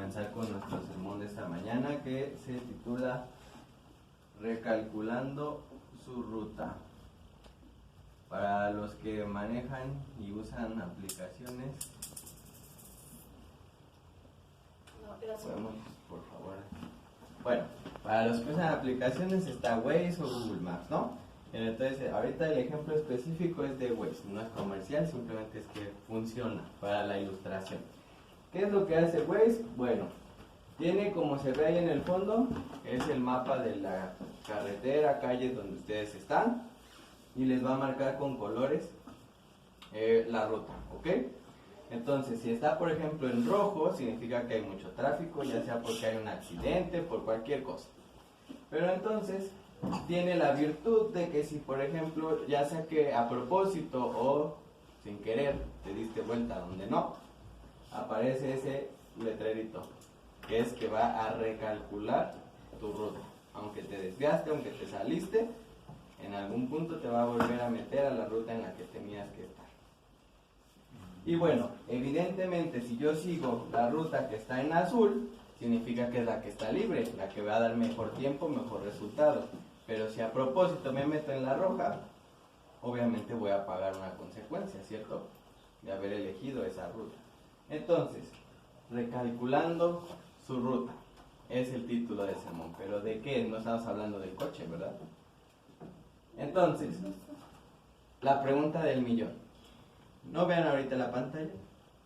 comenzar con nuestro sermón de esta mañana, que se titula Recalculando su ruta. Para los que manejan y usan aplicaciones, podemos, por favor. Bueno, para los que usan aplicaciones está Waze o Google Maps, ¿no? Entonces, ahorita el ejemplo específico es de Waze, no es comercial, simplemente es que funciona para la ilustración. ¿Qué es lo que hace Waze? Bueno, tiene, como se ve ahí en el fondo, es el mapa de la carretera, calle donde ustedes están, y les va a marcar con colores la ruta, ¿ok? Entonces, si está, por ejemplo, en rojo, significa que hay mucho tráfico, ya sea porque hay un accidente, por cualquier cosa. Pero entonces, tiene la virtud de que si, por ejemplo, ya sea que a propósito o sin querer te diste vuelta donde no, aparece ese letrerito, que es que va a recalcular tu ruta. Aunque te desviaste, aunque te saliste, en algún punto te va a volver a meter a la ruta en la que tenías que estar. Y bueno, evidentemente si yo sigo la ruta que está en azul, significa que es la que está libre, la que va a dar mejor tiempo, mejor resultado. Pero si a propósito me meto en la roja, obviamente voy a pagar una consecuencia, ¿cierto? De haber elegido esa ruta. Entonces, recalculando su ruta, es el título del sermón. ¿Pero de qué? No estamos hablando del coche, ¿verdad? Entonces, la pregunta del millón. No vean ahorita la pantalla,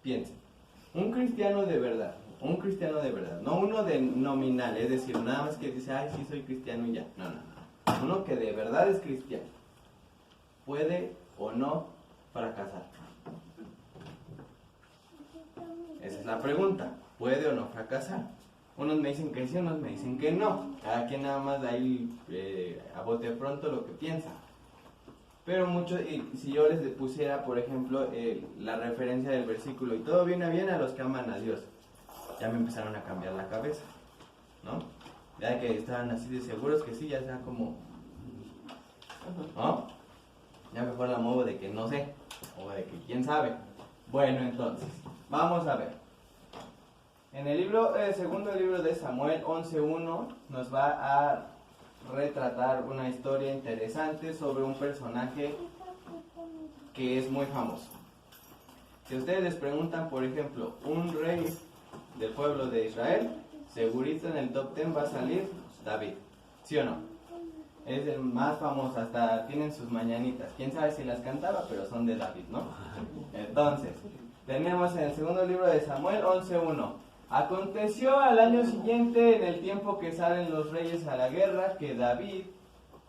piensen. Un cristiano de verdad, no uno de nominal, es decir, nada más que dice, ay, sí soy cristiano y ya. No. Uno que de verdad es cristiano, ¿puede o no fracasar? Esa es la pregunta, ¿puede o no fracasar? Unos me dicen que sí, unos me dicen que no. Cada quien nada más de ahí a bote pronto lo que piensa. Pero muchos, si yo les pusiera, por ejemplo, la referencia del versículo, y todo viene bien a los que aman a Dios, ya me empezaron a cambiar la cabeza, ¿no? Ya que estaban así de seguros que sí, ya sea como, ¿no? Ya mejor la muevo de que no sé, o de que quién sabe. Bueno, entonces, vamos a ver. En el segundo libro de Samuel 11:1 nos va a retratar una historia interesante sobre un personaje que es muy famoso. Si ustedes les preguntan, por ejemplo, un rey del pueblo de Israel, segurito en el top 10 va a salir David, ¿sí o no? Es el más famoso, hasta tienen sus mañanitas, quién sabe si las cantaba, pero son de David, ¿no? Entonces, tenemos en el segundo libro de Samuel 11:1. Aconteció al año siguiente, en el tiempo que salen los reyes a la guerra, que David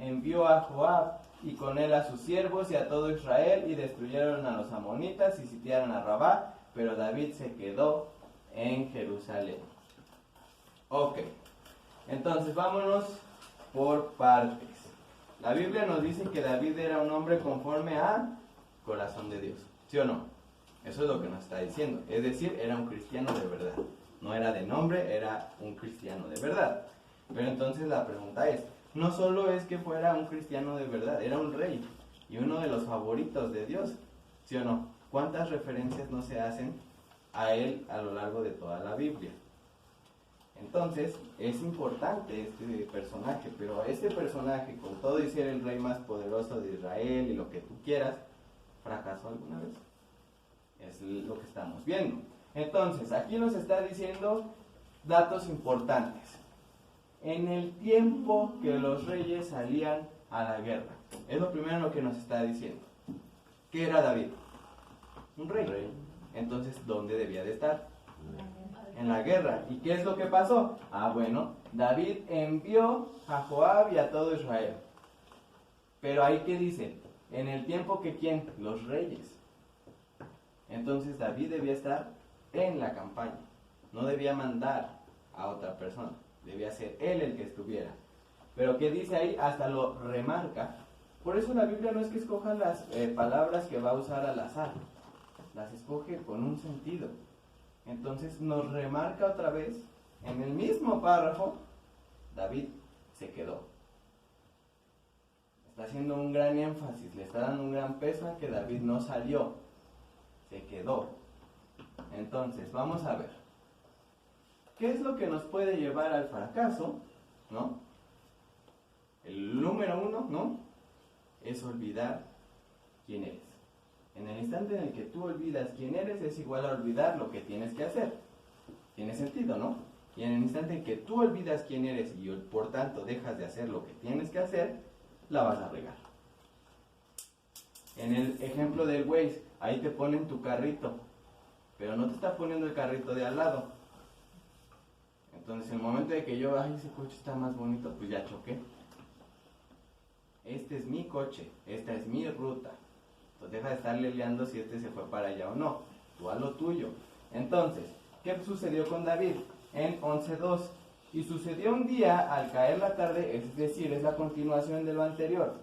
envió a Joab y con él a sus siervos y a todo Israel, y destruyeron a los amonitas y sitiaron a Rabá, pero David se quedó en Jerusalén. Ok, entonces vámonos por partes. La Biblia nos dice que David era un hombre conforme al corazón de Dios, ¿sí o no? Eso es lo que nos está diciendo, es decir, era un cristiano de verdad. No era de nombre, era un cristiano de verdad. Pero entonces la pregunta es, no solo es que fuera un cristiano de verdad, era un rey y uno de los favoritos de Dios, ¿sí o no? ¿Cuántas referencias no se hacen a él a lo largo de toda la Biblia? Entonces, es importante este personaje, pero este personaje, con todo y ser el rey más poderoso de Israel y lo que tú quieras, ¿fracasó alguna vez? Es lo que estamos viendo. Entonces, aquí nos está diciendo datos importantes. En el tiempo que los reyes salían a la guerra, es lo primero lo que nos está diciendo. ¿Qué era David? Un rey. Entonces, ¿dónde debía de estar? En la guerra. ¿Y qué es lo que pasó? Bueno, David envió a Joab y a todo Israel. Pero ahí, ¿qué dice? En el tiempo que ¿quién? Los reyes. Entonces David debía estar en la campaña, no debía mandar a otra persona, debía ser él el que estuviera. Pero ¿qué dice ahí? Hasta lo remarca. Por eso la Biblia no es que escoja las palabras que va a usar al azar, las escoge con un sentido. Entonces nos remarca otra vez, en el mismo párrafo, David se quedó. Está haciendo un gran énfasis, le está dando un gran peso a que David no salió, se quedó. Entonces, vamos a ver. ¿qué es lo que nos puede llevar al fracaso? ¿No? El número uno, ¿no? Es olvidar quién eres. En el instante en el que tú olvidas quién eres, es igual a olvidar lo que tienes que hacer. Tiene sentido, ¿no? Y en el instante en que tú olvidas quién eres y por tanto dejas de hacer lo que tienes que hacer, la vas a regar. En el ejemplo del Waze, ahí te ponen tu carrito, pero no te está poniendo el carrito de al lado. Entonces, en el momento de que yo, ay, ese coche está más bonito, pues ya choqué. Este es mi coche, esta es mi ruta. Entonces deja de estarle liando si este se fue para allá o no. Tú haz lo tuyo. Entonces, ¿qué sucedió con David? En 11:2. Y sucedió un día al caer la tarde, es decir, es la continuación de lo anterior.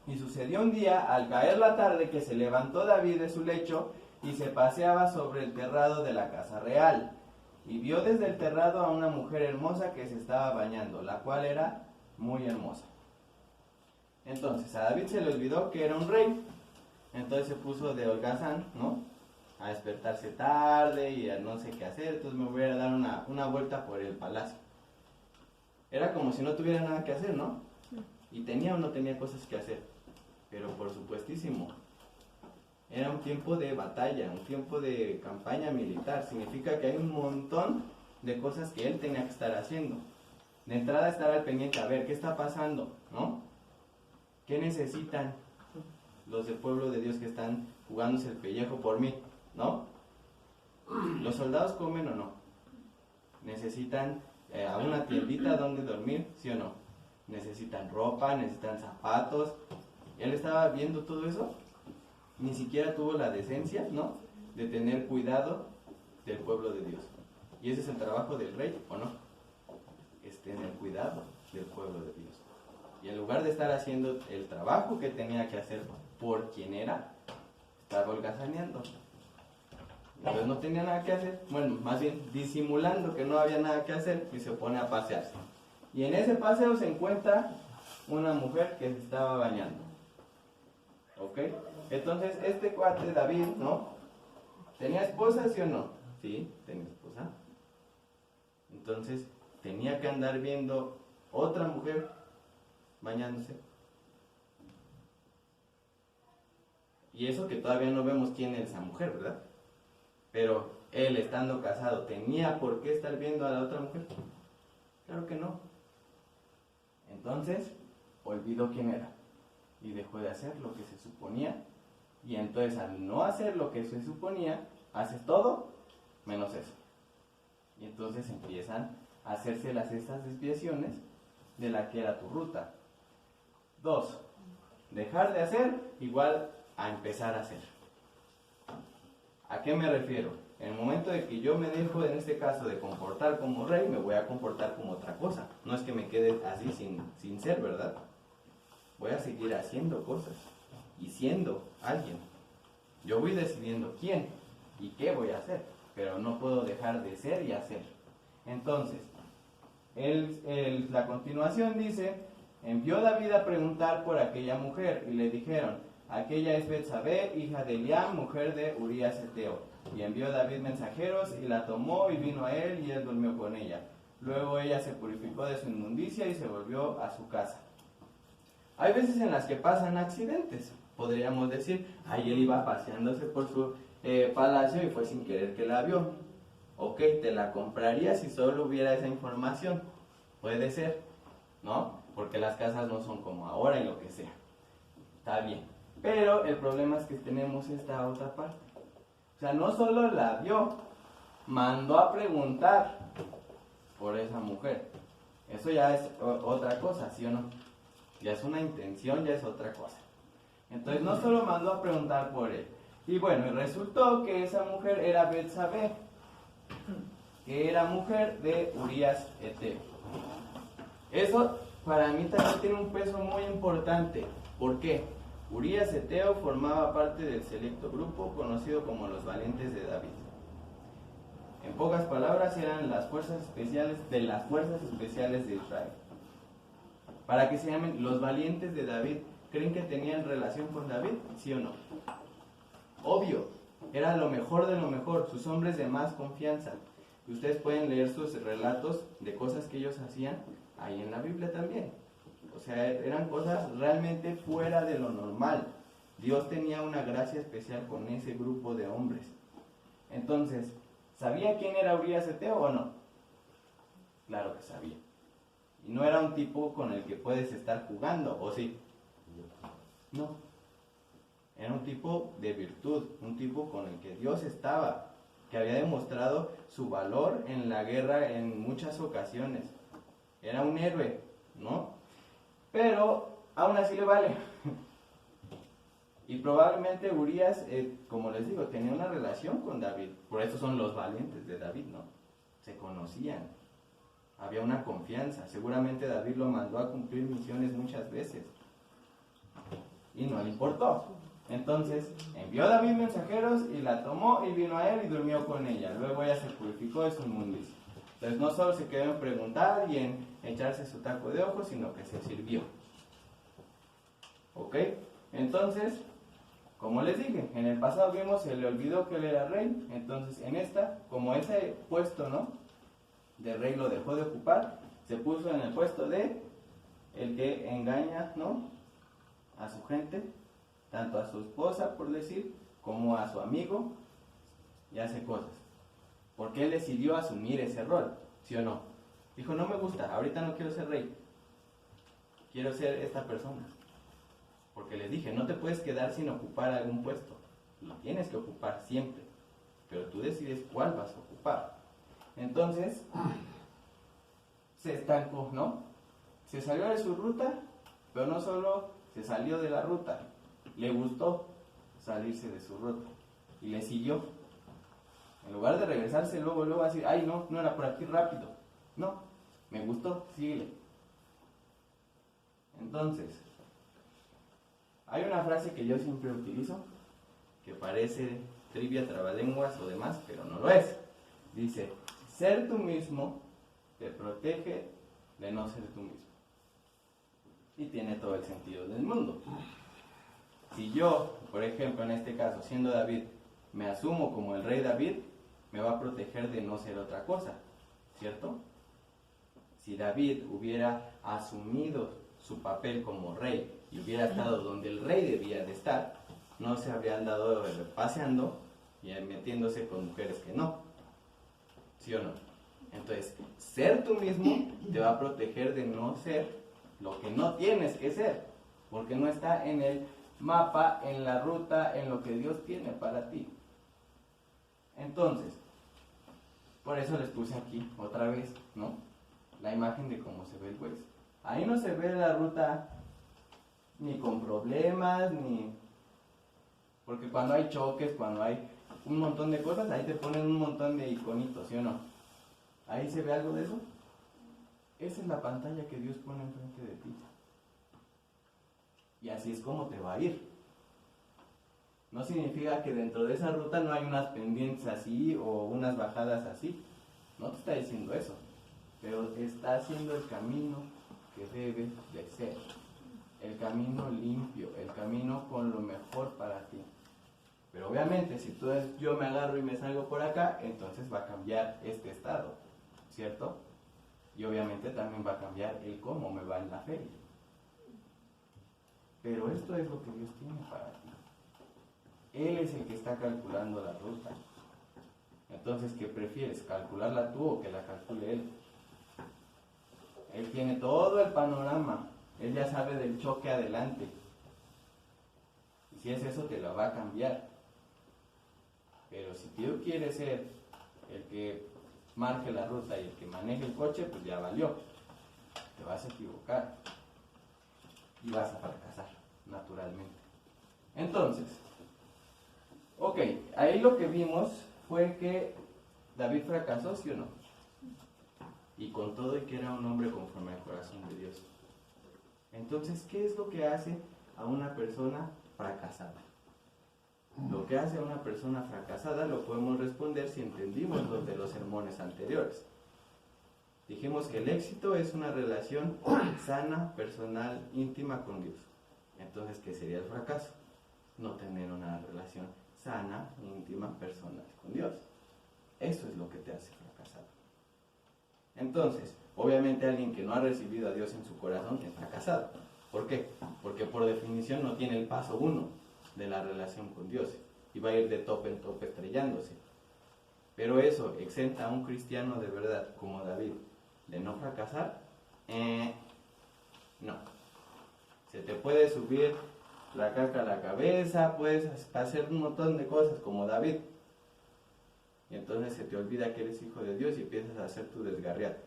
Y sucedió un día al caer la tarde que se levantó David de su lecho y se paseaba sobre el terrado de la casa real. Y vio desde el terrado a una mujer hermosa que se estaba bañando, la cual era muy hermosa. Entonces a David se le olvidó que era un rey. Entonces se puso de holgazán, ¿no? A despertarse tarde y a no sé qué hacer. Entonces me voy a dar una vuelta por el palacio. Era como si no tuviera nada que hacer, ¿no? Y tenía o no tenía cosas que hacer. Pero por supuestísimo, era un tiempo de batalla, un tiempo de campaña militar. Significa que hay un montón de cosas que él tenía que estar haciendo. De entrada estar al pendiente, a ver, ¿qué está pasando? ¿No? ¿Qué necesitan los del pueblo de Dios que están jugándose el pellejo por mí? ¿No? ¿Los soldados comen o no? ¿Necesitan a una tiendita donde dormir? ¿Sí o no? ¿Necesitan ropa? ¿Necesitan zapatos? Él estaba viendo todo eso. Ni siquiera tuvo la decencia, ¿no?, de tener cuidado del pueblo de Dios. ¿Y ese es el trabajo del rey o no? Es tener cuidado del pueblo de Dios. Y en lugar de estar haciendo el trabajo que tenía que hacer por quien era, estaba holgazaneando. Entonces no tenía nada que hacer, bueno, más bien disimulando que no había nada que hacer, y se pone a pasearse. Y en ese paseo se encuentra una mujer que se estaba bañando. ¿Ok? Entonces este cuate David, ¿no?, ¿tenía esposa, sí o no? Sí, tenía esposa. Entonces tenía que andar viendo otra mujer bañándose. Y eso que todavía no vemos quién es esa mujer, ¿verdad? Pero él, estando casado, ¿tenía por qué estar viendo a la otra mujer? Claro que no. Entonces, olvidó quién era y dejó de hacer lo que se suponía. Y entonces, al no hacer lo que se suponía, haces todo menos eso. Y entonces empiezan a hacerse estas desviaciones de la que era tu ruta. 2. Dejar de hacer igual a empezar a hacer. ¿A qué me refiero? En el momento de que yo me dejo, en este caso, de comportar como rey, me voy a comportar como otra cosa. No es que me quede así sin ser, ¿verdad? Voy a seguir haciendo cosas y siendo alguien. Yo voy decidiendo quién y qué voy a hacer, pero no puedo dejar de ser y hacer. Entonces, la continuación dice: envió David a preguntar por aquella mujer, y le dijeron: aquella es Betsabé, hija de Eliam, mujer de Urías Eteo. Y envió David mensajeros, y la tomó, y vino a él, y él durmió con ella. Luego ella se purificó de su inmundicia, y se volvió a su casa. Hay veces en las que pasan accidentes. Podríamos decir, ahí él iba paseándose por su palacio, y fue sin querer que la vio. Ok, te la compraría si solo hubiera esa información. Puede ser, ¿no? Porque las casas no son como ahora y lo que sea. Está bien. Pero el problema es que tenemos esta otra parte. O sea, no solo la vio, mandó a preguntar por esa mujer. Eso ya es otra cosa, ¿sí o no? Ya es una intención, ya es otra cosa. Entonces no solo mandó a preguntar por él. Y bueno, y resultó que esa mujer era Betsabé, que era mujer de Urías Eteo. Eso para mí también tiene un peso muy importante. ¿Por qué? Urías Eteo formaba parte del selecto grupo conocido como los valientes de David. En pocas palabras, eran las fuerzas especiales de las fuerzas especiales de Israel. Para que se llamen los valientes de David, ¿creen que tenían relación con David? ¿Sí o no? Obvio, era lo mejor de lo mejor, sus hombres de más confianza. Y ustedes pueden leer sus relatos de cosas que ellos hacían ahí en la Biblia también. O sea, eran cosas realmente fuera de lo normal. Dios tenía una gracia especial con ese grupo de hombres. Entonces, ¿sabía quién era Urías Eteo o no? Claro que sabía. Y no era un tipo con el que puedes estar jugando, ¿o sí? No. Era un tipo de virtud, un tipo con el que Dios estaba, que había demostrado su valor en la guerra en muchas ocasiones. Era un héroe, ¿no? Pero aún así le vale. Y probablemente Urías, como les digo, tenía una relación con David. Por eso son los valientes de David, ¿no? Se conocían. Había una confianza. Seguramente David lo mandó a cumplir misiones muchas veces. Y no le importó. Entonces envió a David mensajeros y la tomó y vino a él y durmió con ella. Luego ella se purificó de su inmundicia. Entonces no solo se quedó en preguntar y en echarse su taco de ojos, sino que se sirvió. ¿Ok? Entonces, como les dije, en el pasado vimos, se le olvidó que él era rey. Entonces en esta, como ese puesto, ¿no?, de rey lo dejó de ocupar, se puso en el puesto de el que engaña, ¿no?, a su gente, tanto a su esposa, por decir, como a su amigo, y hace cosas. Porque él decidió asumir ese rol, ¿sí o no? Dijo, no me gusta, ahorita no quiero ser rey, quiero ser esta persona. Porque les dije, no te puedes quedar sin ocupar algún puesto, lo tienes que ocupar siempre, pero tú decides cuál vas a ocupar. Entonces, se estancó, ¿no? Se salió de su ruta, pero no solo se salió de la ruta, le gustó salirse de su ruta y le siguió. En lugar de regresarse luego a decir, ay no, no era por aquí, rápido. No, me gustó, síguele. Entonces, hay una frase que yo siempre utilizo, que parece trivia, trabalenguas o demás, pero no lo es. Dice, ser tú mismo te protege de no ser tú mismo. Y tiene todo el sentido del mundo. Si yo, por ejemplo, en este caso, siendo David, me asumo como el rey David, me va a proteger de no ser otra cosa, ¿cierto? Si David hubiera asumido su papel como rey y hubiera estado donde el rey debía de estar, no se habría andado paseando y metiéndose con mujeres que no, ¿sí o no? Entonces, ser tú mismo te va a proteger de no ser lo que no tienes que ser, porque no está en el mapa, en la ruta, en lo que Dios tiene para ti. Entonces, por eso les puse aquí otra vez, ¿no?, la imagen de cómo se ve el juez. Ahí no se ve la ruta ni con problemas, ni... Porque cuando hay choques, cuando hay un montón de cosas, ahí te ponen un montón de iconitos, ¿sí o no? ¿Ahí se ve algo de eso? Esa es la pantalla que Dios pone enfrente de ti. Y así es como te va a ir. No significa que dentro de esa ruta no hay unas pendientes así o unas bajadas así. No te está diciendo eso. Pero está haciendo el camino que debe de ser. El camino limpio, el camino con lo mejor para ti. Pero obviamente si yo me agarro y me salgo por acá, entonces va a cambiar este estado, ¿cierto? Y obviamente también va a cambiar el cómo me va en la feria. Pero esto es lo que Dios tiene para ti. Él es el que está calculando la ruta. Entonces, ¿qué prefieres? ¿Calcularla tú o que la calcule Él? Él tiene todo el panorama. Él ya sabe del choque adelante. Y si es eso, te lo va a cambiar. Pero si tú quieres ser el que marque la ruta y el que maneje el coche, pues ya valió. Te vas a equivocar. Y vas a fracasar, naturalmente. Entonces, ok, ahí lo que vimos fue que David fracasó, ¿sí o no? Y con todo y que era un hombre conforme al corazón de Dios. Entonces, ¿qué es lo que hace a una persona fracasada? Lo que hace a una persona fracasada lo podemos responder si entendimos los de los sermones anteriores. Dijimos que el éxito es una relación sana, personal, íntima con Dios. Entonces, ¿qué sería el fracaso? No tener una relación sana, íntima, personal con Dios. Eso es lo que te hace fracasar. fracasado. Entonces, obviamente alguien que no ha recibido a Dios en su corazón es fracasado. ¿Por qué? Porque por definición no tiene el paso 1 de la relación con Dios y va a ir de tope en tope estrellándose. Pero eso exenta a un cristiano de verdad como David de no fracasar. No. Se te puede subir la caca a la cabeza, puedes hacer un montón de cosas como David. Y entonces se te olvida que eres hijo de Dios y empiezas a hacer tu desgarriate.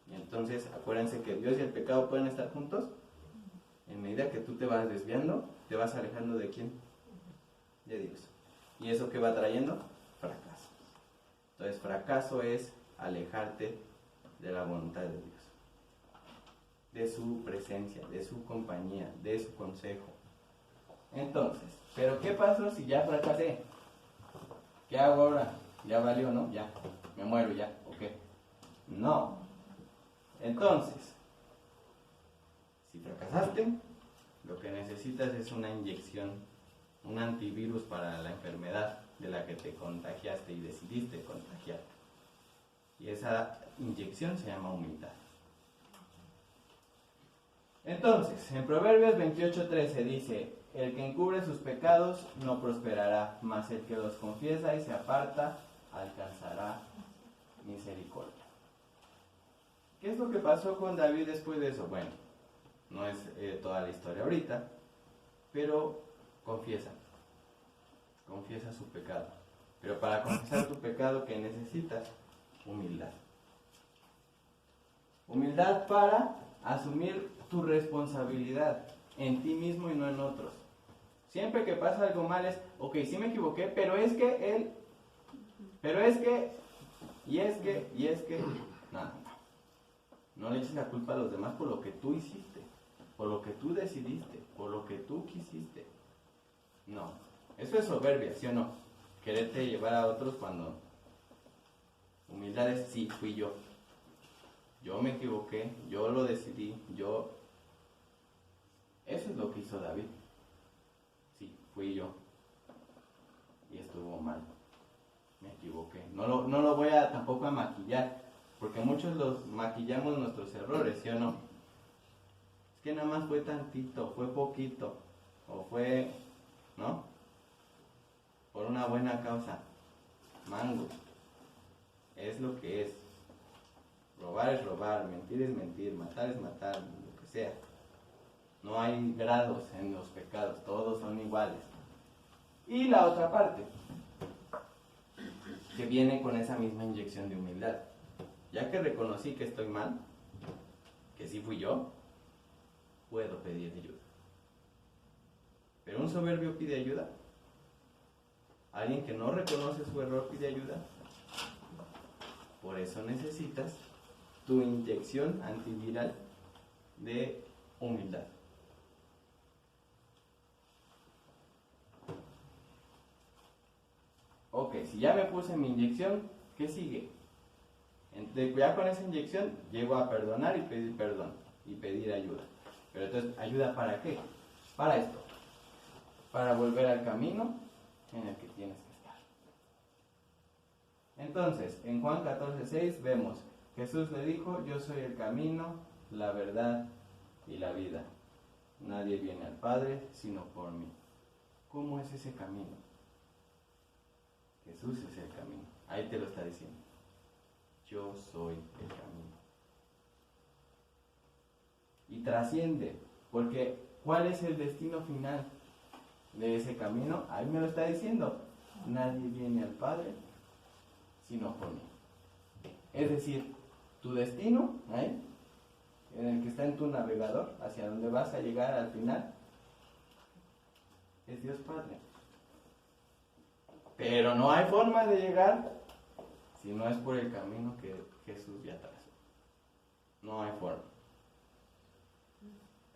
Y entonces acuérdense que Dios y el pecado pueden estar juntos. En medida que tú te vas desviando, te vas alejando de ¿quién? De Dios. ¿Y eso qué va trayendo? Fracaso. Entonces fracaso es alejarte de la voluntad de Dios, de su presencia, de su compañía, de su consejo. Entonces, ¿pero qué pasó si ya fracasé? ¿Qué hago ahora? Ya valió, ¿no? Ya, me muero ya, ¿ok? No. Entonces, si fracasaste, lo que necesitas es una inyección, un antivirus para la enfermedad de la que te contagiaste y decidiste contagiarte. Y esa inyección se llama humildad. Entonces, en Proverbios 28:13 dice: el que encubre sus pecados no prosperará, mas el que los confiesa y se aparta alcanzará misericordia. ¿Qué es lo que pasó con David después de eso? Bueno, no es toda la historia ahorita, pero confiesa su pecado. Pero para confesar tu pecado, ¿qué necesitas? Humildad. Humildad para asumir tu responsabilidad en ti mismo y no en otros. Siempre que pasa algo mal es, ok, sí me equivoqué, pero es que él, y es que, no le eches la culpa a los demás por lo que tú hiciste, por lo que tú decidiste, por lo que tú quisiste. No, eso es soberbia, ¿sí o no? Quererte llevar a otros cuando humildad es, sí, fui yo. Yo me equivoqué, yo lo decidí, Eso es lo que hizo David. Sí, fui yo. Y estuvo mal. Me equivoqué. No lo voy a tampoco a maquillar, porque muchos los maquillamos nuestros errores, ¿sí o no? Es que nada más fue tantito, fue poquito, o fue, ¿no? Por una buena causa. Mango. Es lo que es. Robar es robar, mentir es mentir, matar es matar, lo que sea. No hay grados en los pecados, todos son iguales. Y la otra parte, que viene con esa misma inyección de humildad. Ya que reconocí que estoy mal, que sí fui yo, puedo pedir ayuda. Pero un soberbio pide ayuda. Alguien que no reconoce su error pide ayuda. Por eso necesitas tu inyección antiviral de humildad. Ok, si ya me puse mi inyección, ¿qué sigue? Ya con esa inyección llego a perdonar y pedir perdón y pedir ayuda. Pero entonces, ¿ayuda para qué? Para esto. Para volver al camino en el que tienes que estar. Entonces, en Juan 14:6 vemos, Jesús le dijo: yo soy el camino, la verdad y la vida. Nadie viene al Padre sino por mí. ¿Cómo es ese camino? Jesús es el camino. Ahí te lo está diciendo. Yo soy el camino. Y trasciende, porque ¿cuál es el destino final de ese camino? Ahí me lo está diciendo. Nadie viene al Padre sino por mí. Es decir, tu destino, ¿eh?, en el que está en tu navegador, hacia donde vas a llegar al final, es Dios Padre. Pero no hay forma de llegar si no es por el camino que Jesús ya trazó. No hay forma.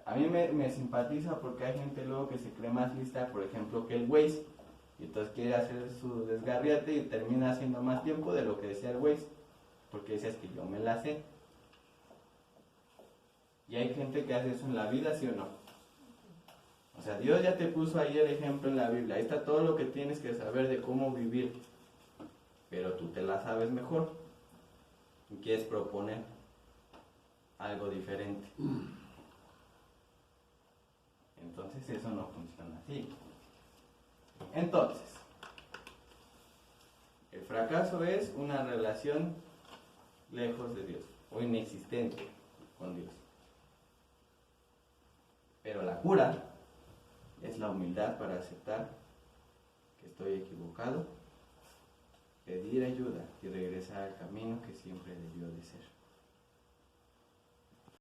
A mí me simpatiza porque hay gente luego que se cree más lista, por ejemplo, que el Waze, y entonces quiere hacer su desgarriate y termina haciendo más tiempo de lo que decía el Waze, porque decías que yo me la sé. Y hay gente que hace eso en la vida, ¿sí o no? O sea, Dios ya te puso ahí el ejemplo en la Biblia. Ahí está todo lo que tienes que saber de cómo vivir. Pero tú te la sabes mejor. quieres proponer algo diferente. Entonces eso no funciona así. Entonces, el fracaso es una relación lejos de Dios o inexistente con Dios. Pero la cura es la humildad para aceptar que estoy equivocado, pedir ayuda y regresar al camino que siempre debió de ser.